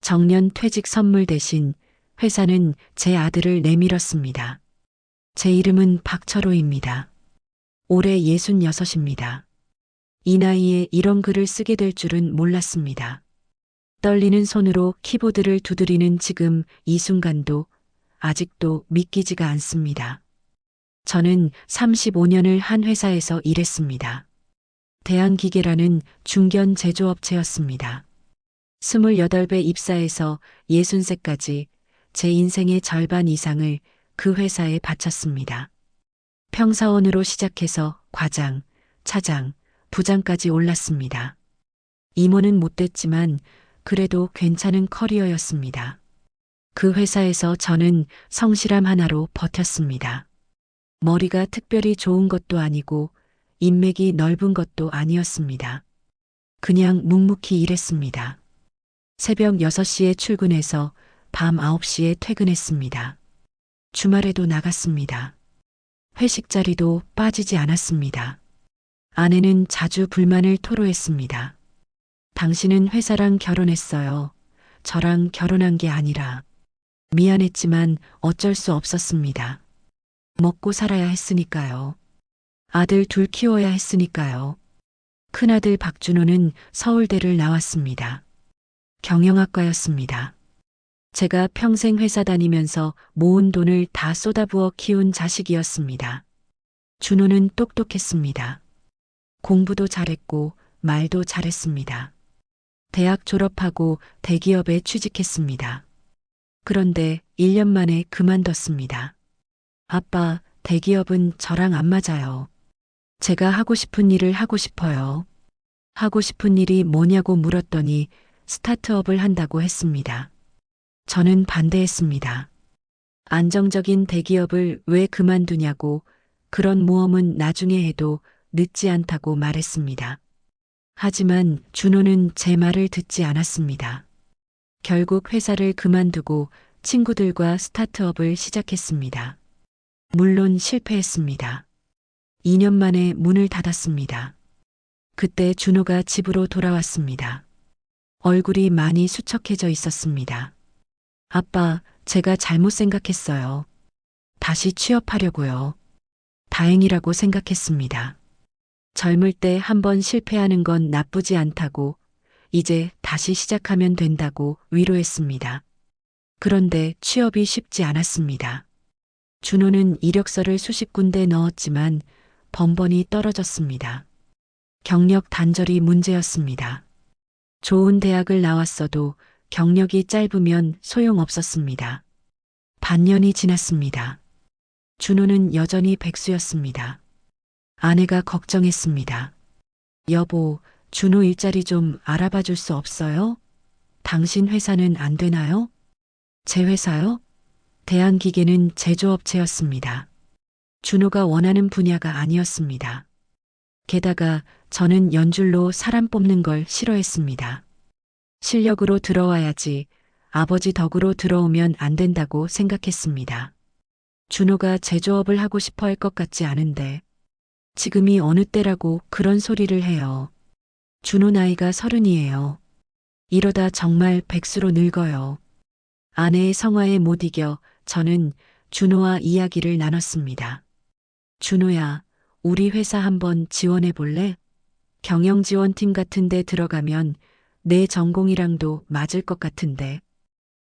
정년 퇴직 선물 대신 회사는 제 아들을 내밀었습니다. 제 이름은 박철호입니다. 올해 66입니다. 이 나이에 이런 글을 쓰게 될 줄은 몰랐습니다. 떨리는 손으로 키보드를 두드리는 지금 이 순간도 아직도 믿기지가 않습니다. 저는 35년을 한 회사에서 일했습니다. 대한기계라는 중견 제조업체였습니다. 28배 입사해서 60세까지 제 인생의 절반 이상을 그 회사에 바쳤습니다. 평사원으로 시작해서 과장, 차장, 부장까지 올랐습니다. 임원은 못 됐지만 그래도 괜찮은 커리어였습니다. 그 회사에서 저는 성실함 하나로 버텼습니다. 머리가 특별히 좋은 것도 아니고 인맥이 넓은 것도 아니었습니다. 그냥 묵묵히 일했습니다. 새벽 6시에 출근해서 밤 9시에 퇴근했습니다. 주말에도 나갔습니다. 회식 자리도 빠지지 않았습니다. 아내는 자주 불만을 토로했습니다. 당신은 회사랑 결혼했어요. 저랑 결혼한 게 아니라. 미안했지만 어쩔 수 없었습니다. 먹고 살아야 했으니까요. 아들 둘 키워야 했으니까요. 큰아들 박준호는 서울대를 나왔습니다. 경영학과였습니다. 제가 평생 회사 다니면서 모은 돈을 다 쏟아부어 키운 자식이었습니다. 준호는 똑똑했습니다. 공부도 잘했고 말도 잘했습니다. 대학 졸업하고 대기업에 취직했습니다. 그런데 1년 만에 그만뒀습니다. 아빠, 대기업은 저랑 안 맞아요. 제가 하고 싶은 일을 하고 싶어요. 하고 싶은 일이 뭐냐고 물었더니 스타트업을 한다고 했습니다. 저는 반대했습니다. 안정적인 대기업을 왜 그만두냐고, 그런 모험은 나중에 해도 늦지 않다고 말했습니다. 하지만 준호는 제 말을 듣지 않았습니다. 결국 회사를 그만두고 친구들과 스타트업을 시작했습니다. 물론 실패했습니다. 2년 만에 문을 닫았습니다. 그때 준호가 집으로 돌아왔습니다. 얼굴이 많이 수척해져 있었습니다. 아빠, 제가 잘못 생각했어요. 다시 취업하려고요. 다행이라고 생각했습니다. 젊을 때 한번 실패하는 건 나쁘지 않다고, 이제 다시 시작하면 된다고 위로했습니다. 그런데 취업이 쉽지 않았습니다. 준호는 이력서를 수십 군데 넣었지만 번번이 떨어졌습니다. 경력 단절이 문제였습니다. 좋은 대학을 나왔어도 경력이 짧으면 소용없었습니다. 반년이 지났습니다. 준호는 여전히 백수였습니다. 아내가 걱정했습니다. 여보, 준호 일자리 좀 알아봐 줄 수 없어요? 당신 회사는 안 되나요? 제 회사요? 대한기계는 제조업체였습니다. 준호가 원하는 분야가 아니었습니다. 게다가 저는 연줄로 사람 뽑는 걸 싫어했습니다. 실력으로 들어와야지 아버지 덕으로 들어오면 안 된다고 생각했습니다. 준호가 제조업을 하고 싶어 할 것 같지 않은데 지금이 어느 때라고 그런 소리를 해요. 준호 나이가 30이에요. 이러다 정말 백수로 늙어요. 아내의 성화에 못 이겨 저는 준호와 이야기를 나눴습니다. 준호야, 우리 회사 한번 지원해 볼래? 경영지원팀 같은 데 들어가면 내 전공이랑도 맞을 것 같은데.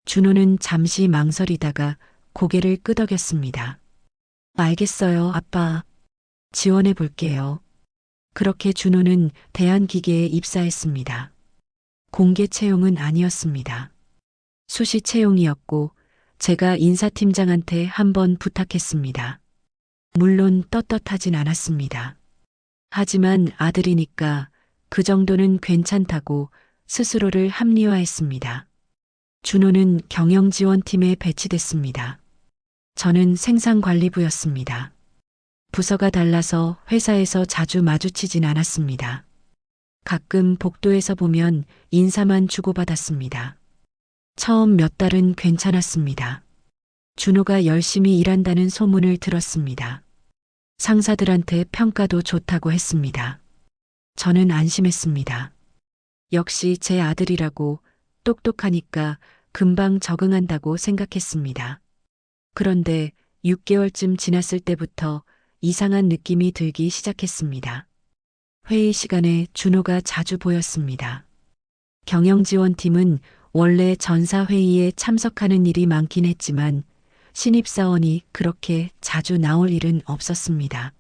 준호는 잠시 망설이다가 고개를 끄덕였습니다. 알겠어요, 아빠. 지원해 볼게요. 그렇게 준호는 대한기계에 입사했습니다. 공개 채용은 아니었습니다. 수시 채용이었고 제가 인사팀장한테 한번 부탁했습니다. 물론 떳떳하진 않았습니다. 하지만 아들이니까 그 정도는 괜찮다고 스스로를 합리화했습니다. 준호는 경영지원팀에 배치됐습니다. 저는 생산관리부였습니다. 부서가 달라서 회사에서 자주 마주치진 않았습니다. 가끔 복도에서 보면 인사만 주고받았습니다. 처음 몇 달은 괜찮았습니다. 준호가 열심히 일한다는 소문을 들었습니다. 상사들한테 평가도 좋다고 했습니다. 저는 안심했습니다. 역시 제 아들이라고 똑똑하니까 금방 적응한다고 생각했습니다. 그런데 6개월쯤 지났을 때부터 이상한 느낌이 들기 시작했습니다. 회의 시간에 준호가 자주 보였습니다. 경영지원팀은 원래 전사회의에 참석하는 일이 많긴 했지만 신입사원이 그렇게 자주 나올 일은 없었습니다.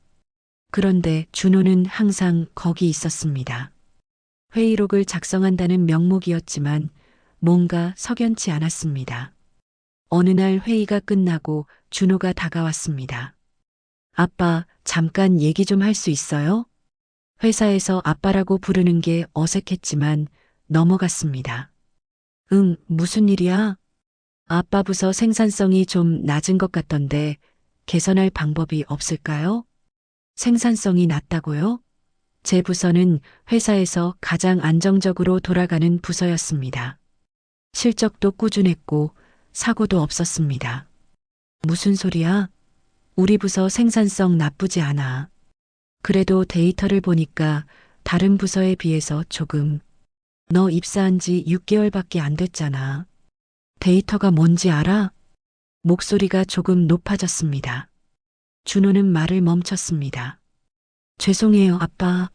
그런데 준호는 항상 거기 있었습니다. 회의록을 작성한다는 명목이었지만 뭔가 석연치 않았습니다. 어느 날 회의가 끝나고 준호가 다가왔습니다. 아빠, 잠깐 얘기 좀 할 수 있어요? 회사에서 아빠라고 부르는 게 어색했지만 넘어갔습니다. 응, 무슨 일이야? 아빠 부서 생산성이 좀 낮은 것 같던데 개선할 방법이 없을까요? 생산성이 낮다고요? 제 부서는 회사에서 가장 안정적으로 돌아가는 부서였습니다. 실적도 꾸준했고 사고도 없었습니다. 무슨 소리야? 우리 부서 생산성 나쁘지 않아. 그래도 데이터를 보니까 다른 부서에 비해서 조금. 너 입사한 지 6개월밖에 안 됐잖아. 데이터가 뭔지 알아? 목소리가 조금 높아졌습니다. 준호는 말을 멈췄습니다. 죄송해요, 아빠.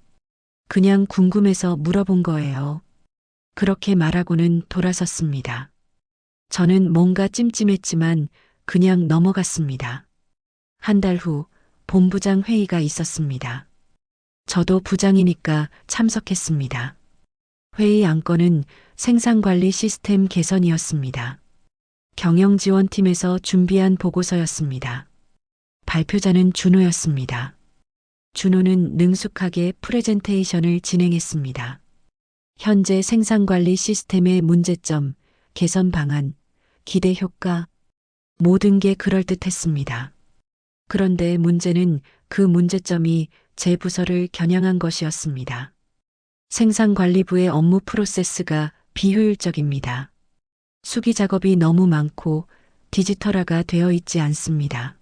그냥 궁금해서 물어본 거예요. 그렇게 말하고는 돌아섰습니다. 저는 뭔가 찜찜했지만 그냥 넘어갔습니다. 한 달 후 본부장 회의가 있었습니다. 저도 부장이니까 참석했습니다. 회의 안건은 생산관리 시스템 개선이었습니다. 경영지원팀에서 준비한 보고서였습니다. 발표자는 준호였습니다. 준호는 능숙하게 프레젠테이션을 진행했습니다. 현재 생산관리 시스템의 문제점, 개선 방안, 기대 효과, 모든 게 그럴듯했습니다. 그런데 문제는 그 문제점이 제 부서를 겨냥한 것이었습니다. 생산관리부의 업무 프로세스가 비효율적입니다. 수기 작업이 너무 많고 디지털화가 되어 있지 않습니다.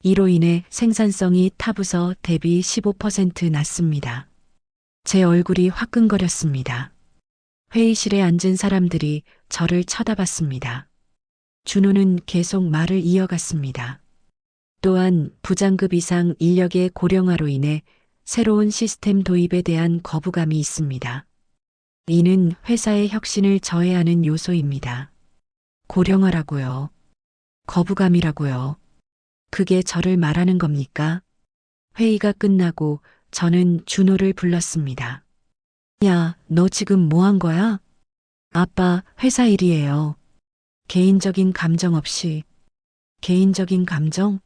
이로 인해 생산성이 타 부서 대비 15% 낮습니다. 제 얼굴이 화끈거렸습니다. 회의실에 앉은 사람들이 저를 쳐다봤습니다. 준호는 계속 말을 이어갔습니다. 또한 부장급 이상 인력의 고령화로 인해 새로운 시스템 도입에 대한 거부감이 있습니다. 이는 회사의 혁신을 저해하는 요소입니다. 고령화라고요. 거부감이라고요. 그게 저를 말하는 겁니까? 회의가 끝나고 저는 준호를 불렀습니다. 야, 너 지금 뭐 한 거야? 아빠, 회사 일이에요. 개인적인 감정 없이. 개인적인 감정?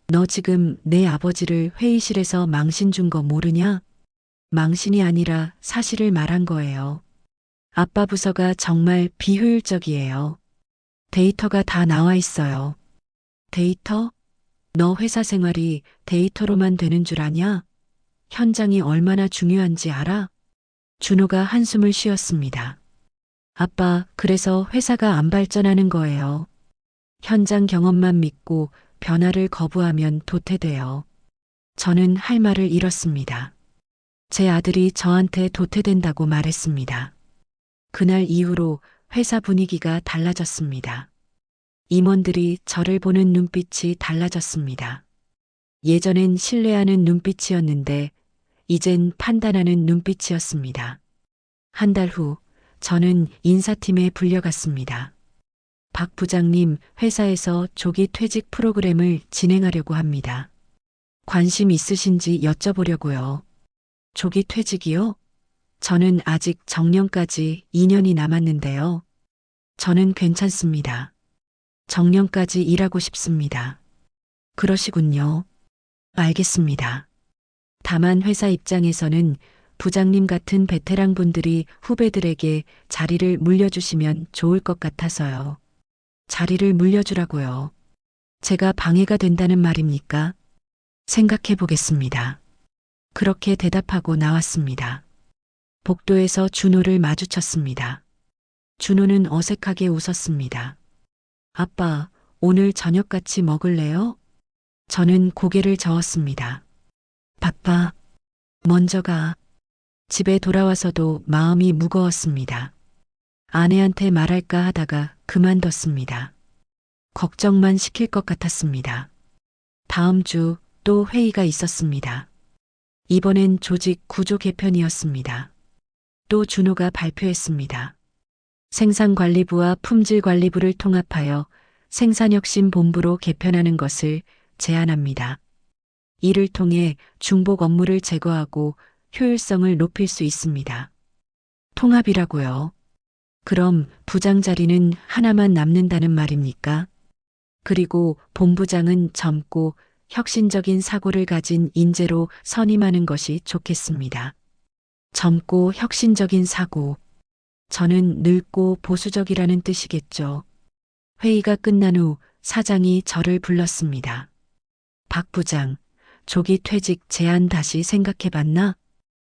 너 지금 내 아버지를 회의실에서 망신 준 거 모르냐? 망신이 아니라 사실을 말한 거예요. 아빠 부서가 정말 비효율적이에요. 데이터가 다 나와 있어요. 데이터? 너 회사 생활이 데이터로만 되는 줄 아냐? 현장이 얼마나 중요한지 알아? 준호가 한숨을 쉬었습니다. 아빠, 그래서 회사가 안 발전하는 거예요. 현장 경험만 믿고 변화를 거부하면 도태돼요. 저는 할 말을 잃었습니다. 제 아들이 저한테 도태된다고 말했습니다. 그날 이후로 회사 분위기가 달라졌습니다. 임원들이 저를 보는 눈빛이 달라졌습니다. 예전엔 신뢰하는 눈빛이었는데 이젠 판단하는 눈빛이었습니다. 한 달 후 저는 인사팀에 불려갔습니다. 박 부장님, 회사에서 조기 퇴직 프로그램을 진행하려고 합니다. 관심 있으신지 여쭤보려고요. 조기 퇴직이요? 저는 아직 정년까지 2년이 남았는데요. 저는 괜찮습니다. 정년까지 일하고 싶습니다. 그러시군요. 알겠습니다. 다만 회사 입장에서는 부장님 같은 베테랑 분들이 후배들에게 자리를 물려주시면 좋을 것 같아서요. 자리를 물려주라고요. 제가 방해가 된다는 말입니까? 생각해 보겠습니다. 그렇게 대답하고 나왔습니다. 복도에서 준호를 마주쳤습니다. 준호는 어색하게 웃었습니다. 아빠, 오늘 저녁 같이 먹을래요? 저는 고개를 저었습니다. 바빠. 먼저 가. 집에 돌아와서도 마음이 무거웠습니다. 아내한테 말할까 하다가 그만뒀습니다. 걱정만 시킬 것 같았습니다. 다음 주 또 회의가 있었습니다. 이번엔 조직 구조 개편이었습니다. 또 준호가 발표했습니다. 생산관리부와 품질관리부를 통합하여 생산혁신본부로 개편하는 것을 제안합니다. 이를 통해 중복 업무를 제거하고 효율성을 높일 수 있습니다. 통합이라고요. 그럼 부장 자리는 하나만 남는다는 말입니까? 그리고 본부장은 젊고 혁신적인 사고를 가진 인재로 선임하는 것이 좋겠습니다. 젊고 혁신적인 사고. 저는 늙고 보수적이라는 뜻이겠죠. 회의가 끝난 후 사장이 저를 불렀습니다. 박 부장, 조기 퇴직 제안 다시 생각해 봤나?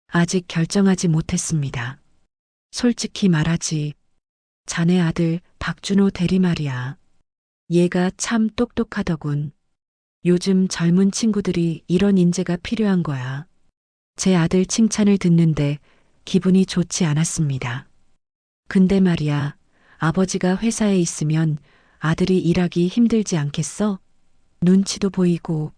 아직 결정하지 못했습니다. 솔직히 말하지. 자네 아들 박준호 대리 말이야. 얘가 참 똑똑하더군. 요즘 젊은 친구들이 이런 인재가 필요한 거야. 제 아들 칭찬을 듣는데 기분이 좋지 않았습니다. 근데 말이야, 아버지가 회사에 있으면 아들이 일하기 힘들지 않겠어? 눈치도 보이고,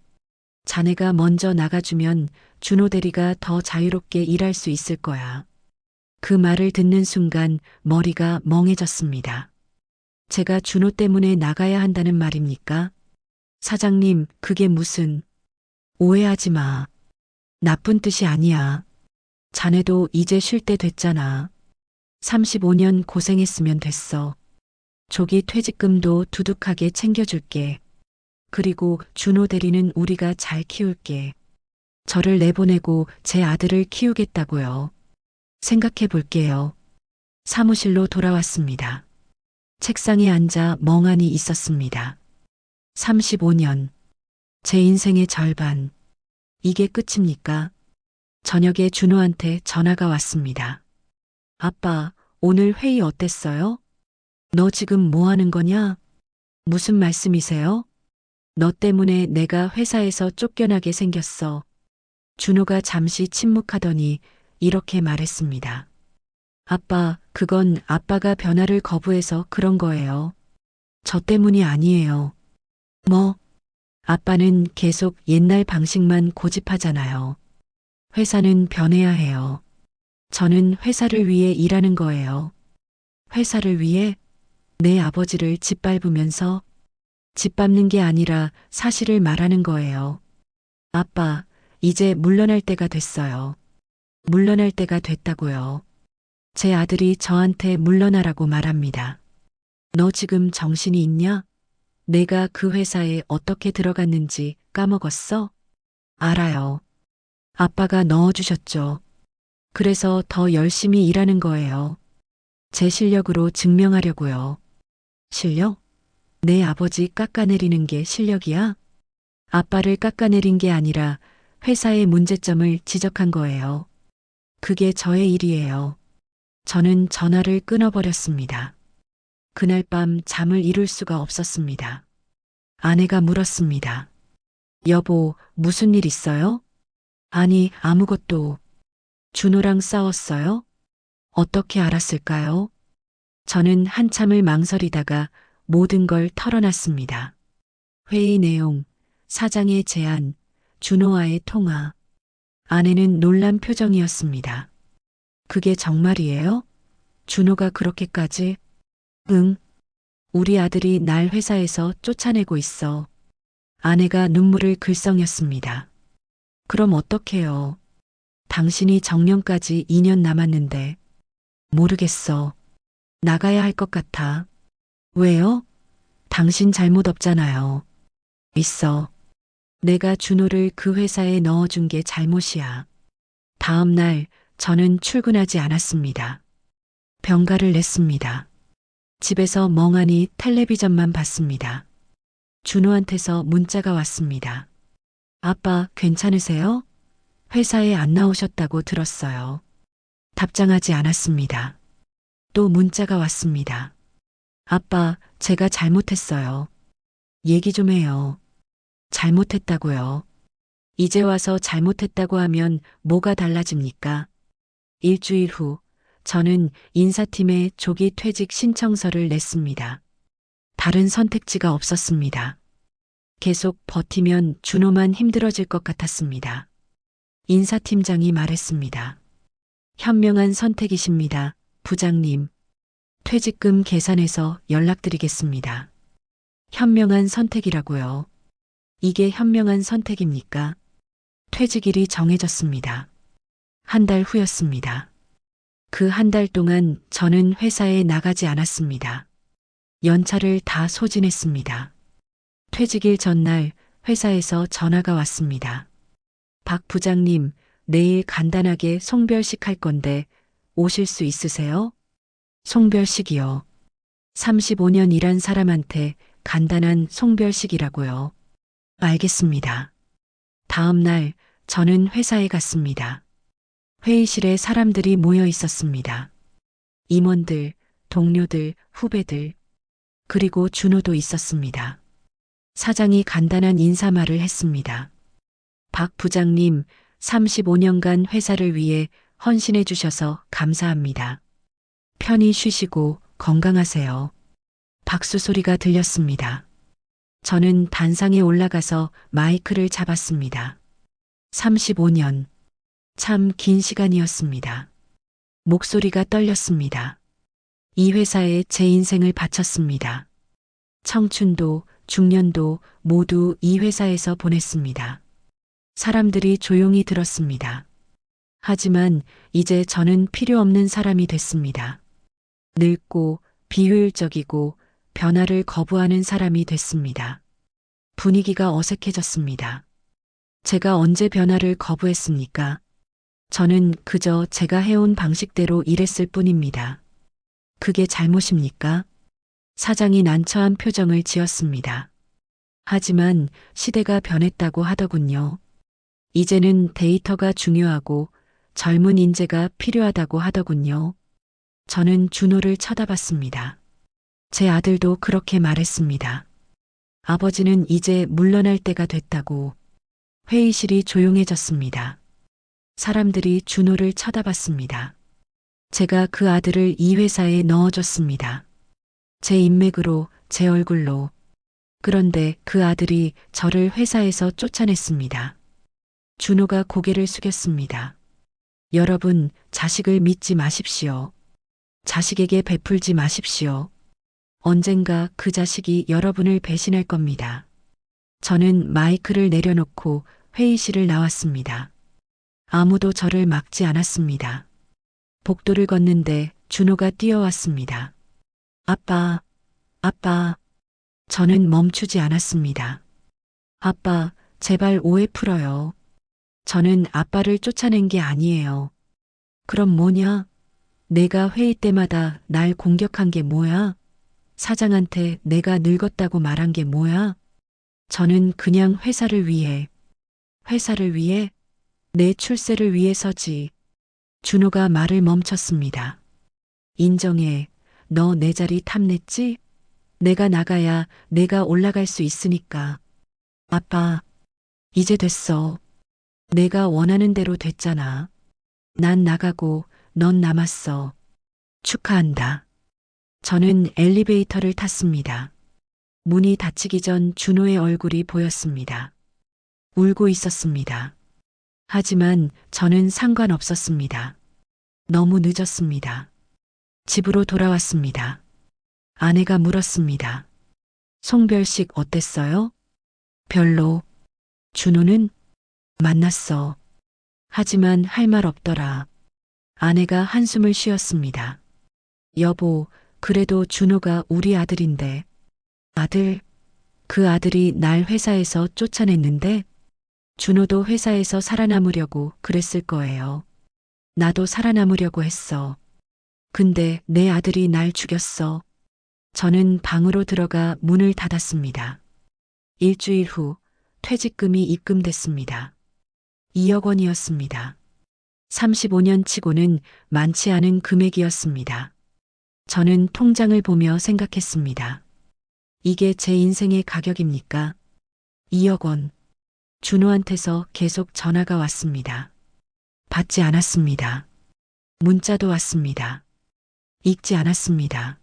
자네가 먼저 나가주면 준호 대리가 더 자유롭게 일할 수 있을 거야. 그 말을 듣는 순간 머리가 멍해졌습니다. 제가 준호 때문에 나가야 한다는 말입니까? 사장님, 그게 무슨... 오해하지 마. 나쁜 뜻이 아니야. 자네도 이제 쉴 때 됐잖아. 35년 고생했으면 됐어. 조기 퇴직금도 두둑하게 챙겨줄게. 그리고 준호 대리는 우리가 잘 키울게. 저를 내보내고 제 아들을 키우겠다고요. 생각해 볼게요. 사무실로 돌아왔습니다. 책상에 앉아 멍하니 있었습니다. 35년. 제 인생의 절반. 이게 끝입니까? 저녁에 준호한테 전화가 왔습니다. 아빠, 오늘 회의 어땠어요? 너 지금 뭐 하는 거냐? 무슨 말씀이세요? 너 때문에 내가 회사에서 쫓겨나게 생겼어. 준호가 잠시 침묵하더니 이렇게 말했습니다. 아빠, 그건 아빠가 변화를 거부해서 그런 거예요. 저 때문이 아니에요. 뭐? 아빠는 계속 옛날 방식만 고집하잖아요. 회사는 변해야 해요. 저는 회사를 위해 일하는 거예요. 회사를 위해 내 아버지를 짓밟으면서 짓밟는 게 아니라 사실을 말하는 거예요. 아빠, 이제 물러날 때가 됐어요. 물러날 때가 됐다고요. 제 아들이 저한테 물러나라고 말합니다. 너 지금 정신이 있냐? 내가 그 회사에 어떻게 들어갔는지 까먹었어? 알아요. 아빠가 넣어주셨죠. 그래서 더 열심히 일하는 거예요. 제 실력으로 증명하려고요. 실력? 내 아버지 깎아내리는 게 실력이야? 아빠를 깎아내린 게 아니라 회사의 문제점을 지적한 거예요. 그게 저의 일이에요. 저는 전화를 끊어버렸습니다. 그날 밤 잠을 이룰 수가 없었습니다. 아내가 물었습니다. 여보, 무슨 일 있어요? 아니, 아무것도. 준호랑 싸웠어요? 어떻게 알았을까요? 저는 한참을 망설이다가 모든 걸 털어놨습니다. 회의 내용, 사장의 제안, 준호와의 통화. 아내는 놀란 표정이었습니다. 그게 정말이에요? 준호가 그렇게까지? 응. 우리 아들이 날 회사에서 쫓아내고 있어. 아내가 눈물을 글썽였습니다. 그럼 어떡해요? 당신이 정년까지 2년 남았는데. 모르겠어. 나가야 할 것 같아. 왜요? 당신 잘못 없잖아요. 있어. 내가 준호를 그 회사에 넣어준 게 잘못이야. 다음 날 저는 출근하지 않았습니다. 병가를 냈습니다. 집에서 멍하니 텔레비전만 봤습니다. 준호한테서 문자가 왔습니다. 아빠, 괜찮으세요? 회사에 안 나오셨다고 들었어요. 답장하지 않았습니다. 또 문자가 왔습니다. 아빠, 제가 잘못했어요. 얘기 좀 해요. 잘못했다고요. 이제 와서 잘못했다고 하면 뭐가 달라집니까? 일주일 후 저는 인사팀에 조기 퇴직 신청서를 냈습니다. 다른 선택지가 없었습니다. 계속 버티면 준호만 힘들어질 것 같았습니다. 인사팀장이 말했습니다. 현명한 선택이십니다, 부장님. 퇴직금 계산해서 연락드리겠습니다. 현명한 선택이라고요. 이게 현명한 선택입니까? 퇴직일이 정해졌습니다. 한 달 후였습니다. 그 한 달 동안 저는 회사에 나가지 않았습니다. 연차를 다 소진했습니다. 퇴직일 전날 회사에서 전화가 왔습니다. 박 부장님, 내일 간단하게 송별식 할 건데 오실 수 있으세요? 송별식이요. 35년 일한 사람한테 간단한 송별식이라고요. 알겠습니다. 다음 날 저는 회사에 갔습니다. 회의실에 사람들이 모여 있었습니다. 임원들, 동료들, 후배들, 그리고 준호도 있었습니다. 사장이 간단한 인사말을 했습니다. 박 부장님, 35년간 회사를 위해 헌신해 주셔서 감사합니다. 편히 쉬시고 건강하세요. 박수 소리가 들렸습니다. 저는 단상에 올라가서 마이크를 잡았습니다. 35년. 참 긴 시간이었습니다. 목소리가 떨렸습니다. 이 회사에 제 인생을 바쳤습니다. 청춘도 중년도 모두 이 회사에서 보냈습니다. 사람들이 조용히 들었습니다. 하지만 이제 저는 필요 없는 사람이 됐습니다. 늙고 비효율적이고 변화를 거부하는 사람이 됐습니다. 분위기가 어색해졌습니다. 제가 언제 변화를 거부했습니까? 저는 그저 제가 해온 방식대로 일했을 뿐입니다. 그게 잘못입니까? 사장이 난처한 표정을 지었습니다. 하지만 시대가 변했다고 하더군요. 이제는 데이터가 중요하고 젊은 인재가 필요하다고 하더군요. 저는 준호를 쳐다봤습니다. 제 아들도 그렇게 말했습니다. 아버지는 이제 물러날 때가 됐다고. 회의실이 조용해졌습니다. 사람들이 준호를 쳐다봤습니다. 제가 그 아들을 이 회사에 넣어줬습니다. 제 인맥으로, 제 얼굴로. 그런데 그 아들이 저를 회사에서 쫓아냈습니다. 준호가 고개를 숙였습니다. 여러분, 자식을 믿지 마십시오. 자식에게 베풀지 마십시오. 언젠가 그 자식이 여러분을 배신할 겁니다. 저는 마이크를 내려놓고 회의실을 나왔습니다. 아무도 저를 막지 않았습니다. 복도를 걷는데 준호가 뛰어왔습니다. 아빠, 아빠. 저는 멈추지 않았습니다. 아빠, 제발 오해 풀어요. 저는 아빠를 쫓아낸 게 아니에요. 그럼 뭐냐? 내가 회의 때마다 날 공격한 게 뭐야? 사장한테 내가 늙었다고 말한 게 뭐야? 저는 그냥 회사를 위해 내 출세를 위해서지. 준호가 말을 멈췄습니다. 인정해. 너 내 자리 탐냈지? 내가 나가야 내가 올라갈 수 있으니까. 아빠, 이제 됐어. 내가 원하는 대로 됐잖아. 난 나가고 넌 남았어. 축하한다. 저는 엘리베이터를 탔습니다. 문이 닫히기 전 준호의 얼굴이 보였습니다. 울고 있었습니다. 하지만 저는 상관없었습니다. 너무 늦었습니다. 집으로 돌아왔습니다. 아내가 물었습니다. 송별식 어땠어요? 별로. 준호는? 만났어. 하지만 할 말 없더라. 아내가 한숨을 쉬었습니다. 여보, 그래도 준호가 우리 아들인데. 아들? 그 아들이 날 회사에서 쫓아냈는데? 준호도 회사에서 살아남으려고 그랬을 거예요. 나도 살아남으려고 했어. 근데 내 아들이 날 죽였어. 저는 방으로 들어가 문을 닫았습니다. 일주일 후 퇴직금이 입금됐습니다. 2억 원이었습니다. 35년 치고는 많지 않은 금액이었습니다. 저는 통장을 보며 생각했습니다. 이게 제 인생의 가격입니까? 2억 원. 준호한테서 계속 전화가 왔습니다. 받지 않았습니다. 문자도 왔습니다. 읽지 않았습니다.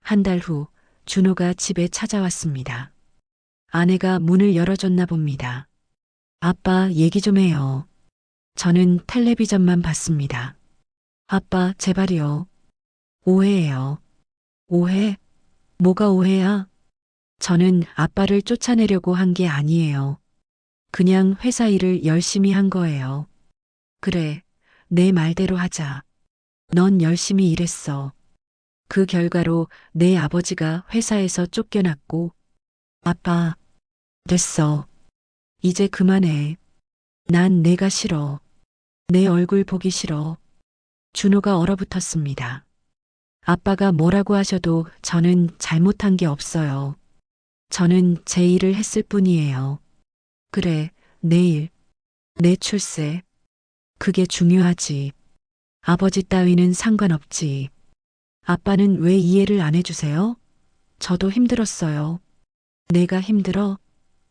한 달 후 준호가 집에 찾아왔습니다. 아내가 문을 열어줬나 봅니다. 아빠, 얘기 좀 해요. 저는 텔레비전만 봤습니다. 아빠, 제발요. 오해예요. 오해? 뭐가 오해야? 저는 아빠를 쫓아내려고 한 게 아니에요. 그냥 회사 일을 열심히 한 거예요. 그래, 내 말대로 하자. 넌 열심히 일했어. 그 결과로 내 아버지가 회사에서 쫓겨났고, 아빠, 됐어. 이제 그만해. 난 내가 싫어. 내 얼굴 보기 싫어. 준호가 얼어붙었습니다. 아빠가 뭐라고 하셔도 저는 잘못한 게 없어요. 저는 제 일을 했을 뿐이에요. 그래, 내일, 내 출세. 그게 중요하지. 아버지 따위는 상관없지. 아빠는 왜 이해를 안 해주세요? 저도 힘들었어요. 내가 힘들어?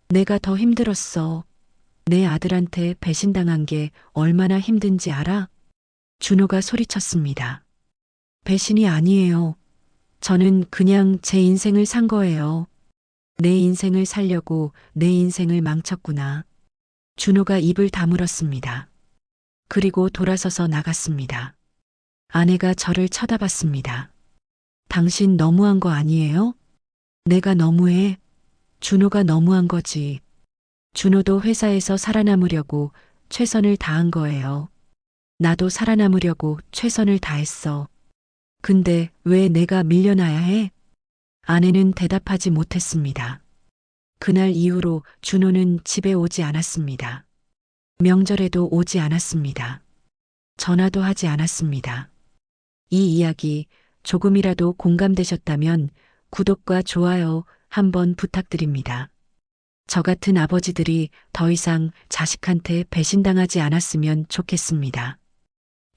내가 더 힘들었어. 내 아들한테 배신당한 게 얼마나 힘든지 알아? 준호가 소리쳤습니다. 배신이 아니에요. 저는 그냥 제 인생을 산 거예요. 내 인생을 살려고 내 인생을 망쳤구나. 준호가 입을 다물었습니다. 그리고 돌아서서 나갔습니다. 아내가 저를 쳐다봤습니다. 당신 너무한 거 아니에요? 내가 너무해? 준호가 너무한 거지. 준호도 회사에서 살아남으려고 최선을 다한 거예요. 나도 살아남으려고 최선을 다했어. 근데 왜 내가 밀려나야 해? 아내는 대답하지 못했습니다. 그날 이후로 준호는 집에 오지 않았습니다. 명절에도 오지 않았습니다. 전화도 하지 않았습니다. 이 이야기 조금이라도 공감되셨다면 구독과 좋아요 한번 부탁드립니다. 저 같은 아버지들이 더 이상 자식한테 배신당하지 않았으면 좋겠습니다.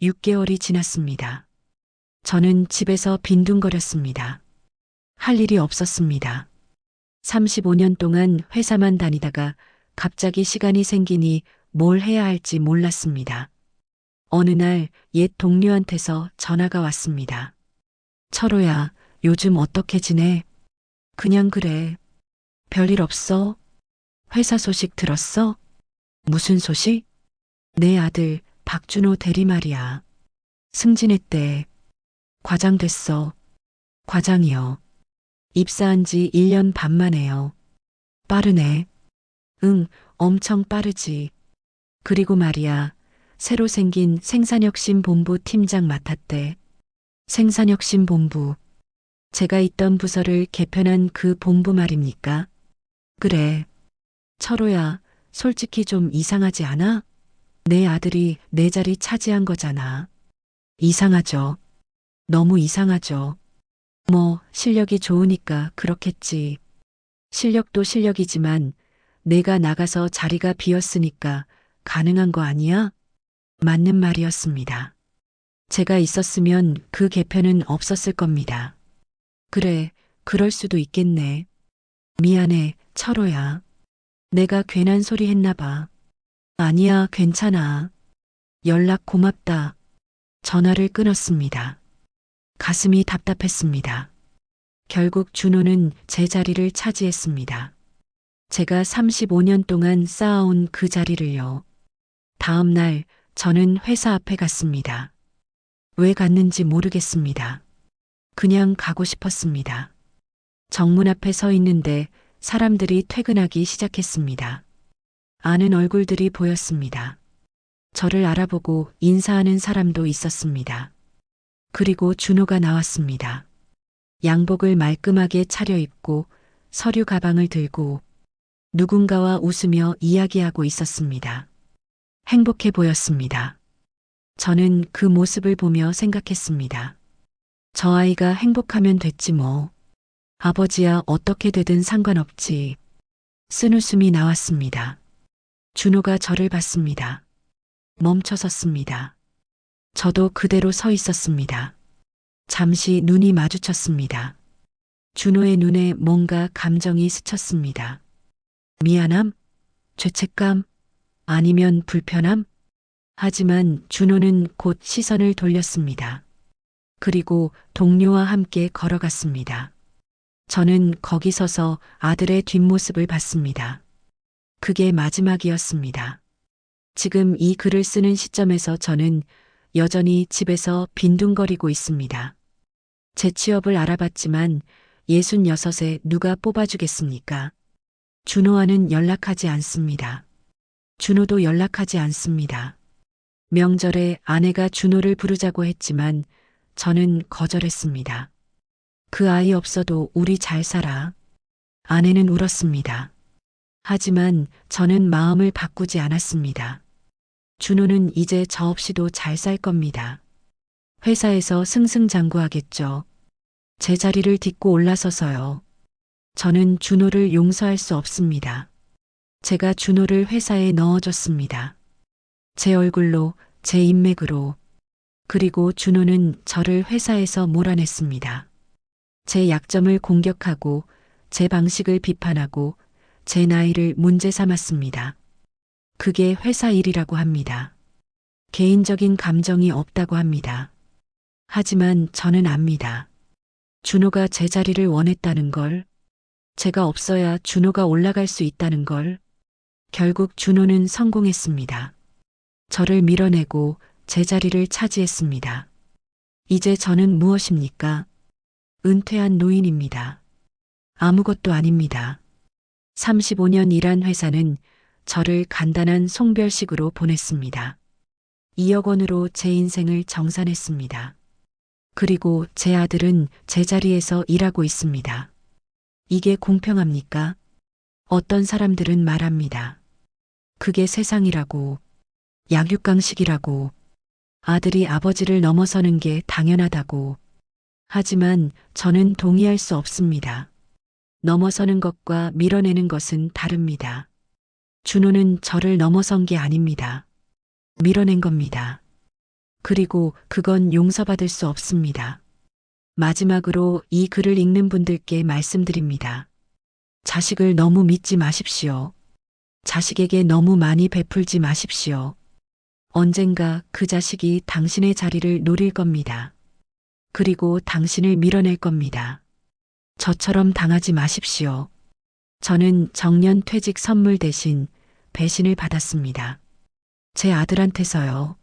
6개월이 지났습니다. 저는 집에서 빈둥거렸습니다. 할 일이 없었습니다. 35년 동안 회사만 다니다가 갑자기 시간이 생기니 뭘 해야 할지 몰랐습니다. 어느 날 옛 동료한테서 전화가 왔습니다. 철호야, 요즘 어떻게 지내? 그냥 그래. 별일 없어? 회사 소식 들었어? 무슨 소식? 내 아들 박준호 대리 말이야. 승진했대. 과장 됐어. 과장이요. 입사한 지 1년 반 만에요. 빠르네. 응, 엄청 빠르지. 그리고 말이야, 새로 생긴 생산혁신본부 팀장 맡았대. 생산혁신본부. 제가 있던 부서를 개편한 그 본부 말입니까? 그래. 철호야, 솔직히 좀 이상하지 않아? 내 아들이 내 자리 차지한 거잖아. 이상하죠. 너무 이상하죠. 뭐, 실력이 좋으니까 그렇겠지. 실력도 실력이지만 내가 나가서 자리가 비었으니까 가능한 거 아니야? 맞는 말이었습니다. 제가 있었으면 그 개편은 없었을 겁니다. 그래, 그럴 수도 있겠네. 미안해, 철호야. 내가 괜한 소리 했나 봐. 아니야, 괜찮아. 연락 고맙다. 전화를 끊었습니다. 가슴이 답답했습니다. 결국 준호는 제 자리를 차지했습니다. 제가 35년 동안 쌓아온 그 자리를요. 다음 날 저는 회사 앞에 갔습니다. 왜 갔는지 모르겠습니다. 그냥 가고 싶었습니다. 정문 앞에 서 있는데 사람들이 퇴근하기 시작했습니다. 아는 얼굴들이 보였습니다. 저를 알아보고 인사하는 사람도 있었습니다. 그리고 준호가 나왔습니다. 양복을 말끔하게 차려입고 서류 가방을 들고 누군가와 웃으며 이야기하고 있었습니다. 행복해 보였습니다. 저는 그 모습을 보며 생각했습니다. 저 아이가 행복하면 됐지 뭐. 아버지야 어떻게 되든 상관없지. 쓴웃음이 나왔습니다. 준호가 저를 봤습니다. 멈춰 섰습니다. 저도 그대로 서 있었습니다. 잠시 눈이 마주쳤습니다. 준호의 눈에 뭔가 감정이 스쳤습니다. 미안함? 죄책감? 아니면 불편함? 하지만 준호는 곧 시선을 돌렸습니다. 그리고 동료와 함께 걸어갔습니다. 저는 거기 서서 아들의 뒷모습을 봤습니다. 그게 마지막이었습니다. 지금 이 글을 쓰는 시점에서 저는 여전히 집에서 빈둥거리고 있습니다. 제 취업을 알아봤지만 66에 누가 뽑아주겠습니까? 준호와는 연락하지 않습니다. 준호도 연락하지 않습니다. 명절에 아내가 준호를 부르자고 했지만 저는 거절했습니다. 그 아이 없어도 우리 잘 살아. 아내는 울었습니다. 하지만 저는 마음을 바꾸지 않았습니다. 준호는 이제 저 없이도 잘 살 겁니다. 회사에서 승승장구하겠죠. 제 자리를 딛고 올라서서요. 저는 준호를 용서할 수 없습니다. 제가 준호를 회사에 넣어줬습니다. 제 얼굴로, 제 인맥으로. 그리고 준호는 저를 회사에서 몰아냈습니다. 제 약점을 공격하고, 제 방식을 비판하고, 제 나이를 문제 삼았습니다. 그게 회사 일이라고 합니다. 개인적인 감정이 없다고 합니다. 하지만 저는 압니다. 준호가 제 자리를 원했다는 걸, 제가 없어야 준호가 올라갈 수 있다는 걸, 결국 준호는 성공했습니다. 저를 밀어내고 제 자리를 차지했습니다. 이제 저는 무엇입니까? 은퇴한 노인입니다. 아무것도 아닙니다. 35년 일한 회사는 저를 간단한 송별식으로 보냈습니다. 2억 원으로 제 인생을 정산했습니다. 그리고 제 아들은 제 자리에서 일하고 있습니다. 이게 공평합니까? 어떤 사람들은 말합니다. 그게 세상이라고, 약육강식이라고, 아들이 아버지를 넘어서는 게 당연하다고. 하지만 저는 동의할 수 없습니다. 넘어서는 것과 밀어내는 것은 다릅니다. 준호는 저를 넘어선 게 아닙니다. 밀어낸 겁니다. 그리고 그건 용서받을 수 없습니다. 마지막으로 이 글을 읽는 분들께 말씀드립니다. 자식을 너무 믿지 마십시오. 자식에게 너무 많이 베풀지 마십시오. 언젠가 그 자식이 당신의 자리를 노릴 겁니다. 그리고 당신을 밀어낼 겁니다. 저처럼 당하지 마십시오. 저는 정년 퇴직 선물 대신 배신을 받았습니다. 제 아들한테서요.